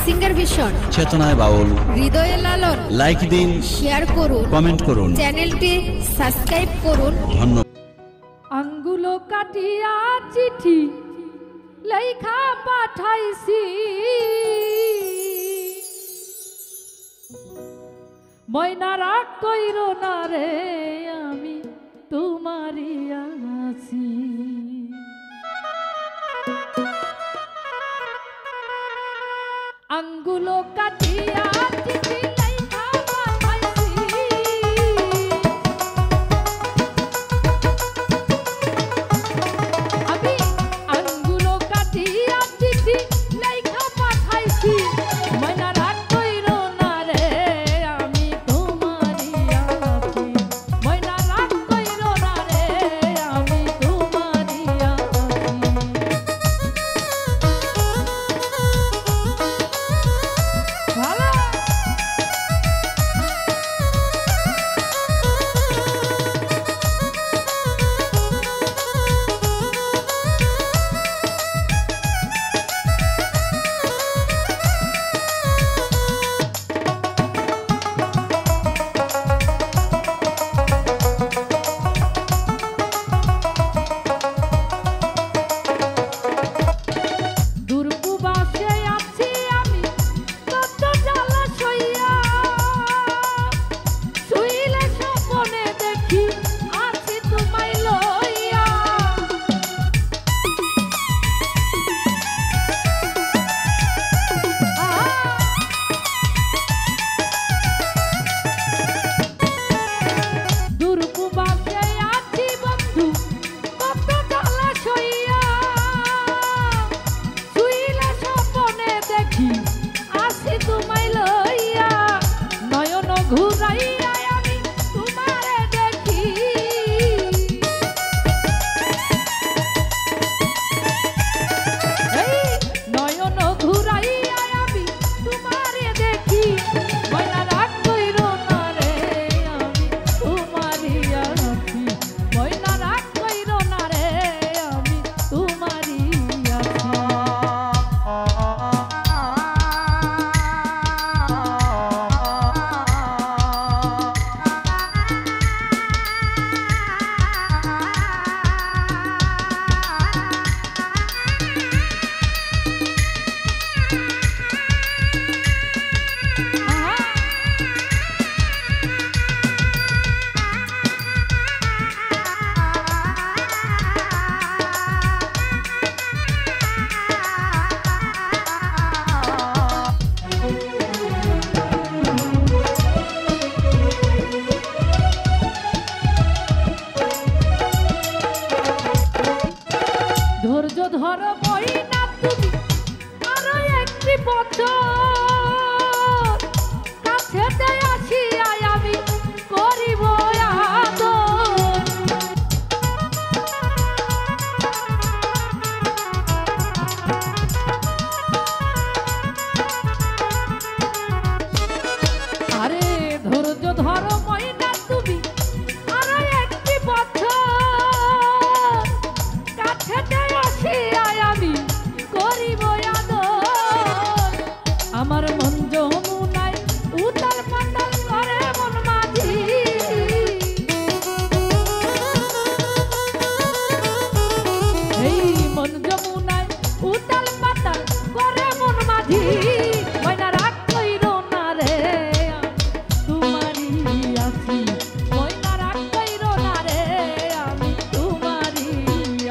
Singer vision, চেতনায় বাউল, হৃদয়ে লালন। Like দিন, শেয়ার করুন, কমেন্ট করুন, চ্যানেলটি সাবস্ক্রাইব করুন। ধন্যবাদ। আঙ্গুলো কাটিয়া চিঠি লেখা পাঠাইছি, ময়না রাগ কইরো না রে আমি তোমারই আছি। আঙ্গুলো কাটিয়া চিঠি লেখা পাঠাইছি, আমি আঙ্গুলো কাটিয়া চিঠি লেখা পাঠাইছি, ময়না রাগ কইরো না রে আমি তোমারই আছি। ময়না রাগ কইরো না রে আমি তোমারই আছি। ভালো দূরপ্রবাসে আছি আমি কত জ্বালা সইয়া, শুইলে স্বপ্নে দেখি আছি তোমায় লইয়া। দূরপ্রবাসে আছি বন্ধু কত জ্বালা সইয়া, শুইলে স্বপ্নে দেখি আছি তোমায় লইয়া। নয়ন ঘুরাইয়া আমি তোমারে দেখি, এই নয়ন ঘুরাইয়া আমি তোমারে দেখি, ময়না রাগ কইরো না রে আমি তোমারই আছি। ময়না রাগ কইরো না রে আমি তোমারই আছি। ধৈর্য ধরো ময়না তুমি আরো একটি বছর, কাছেতে আসিয়া আমি করিব আদর। আরে ধৈর্য ধরো ময়না তুমি আরো একটি বছর, কাছেতে আসিয়া আমি করিব আদর। আমার মন যমুনায় উতাল পাতাল করে মন মাঝি, এই মন যমুনায় উতাল পাতাল করে মন মাঝি। ময়না রাগ কইরো না রে তোমারই আছি। ময়না রাগ কইরো না রে আমি তোমারই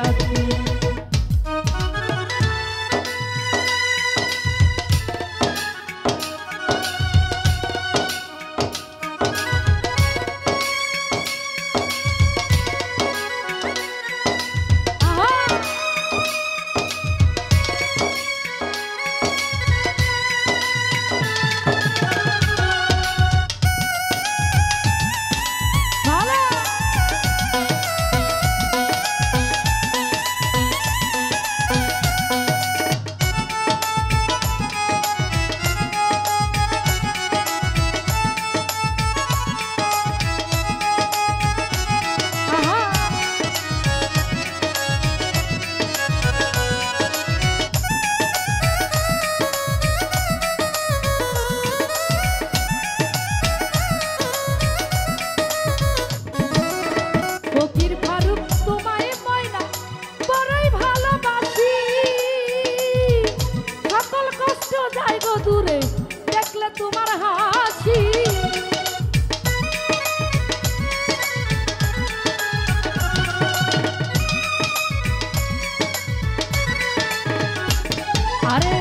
আছি। আহা আরে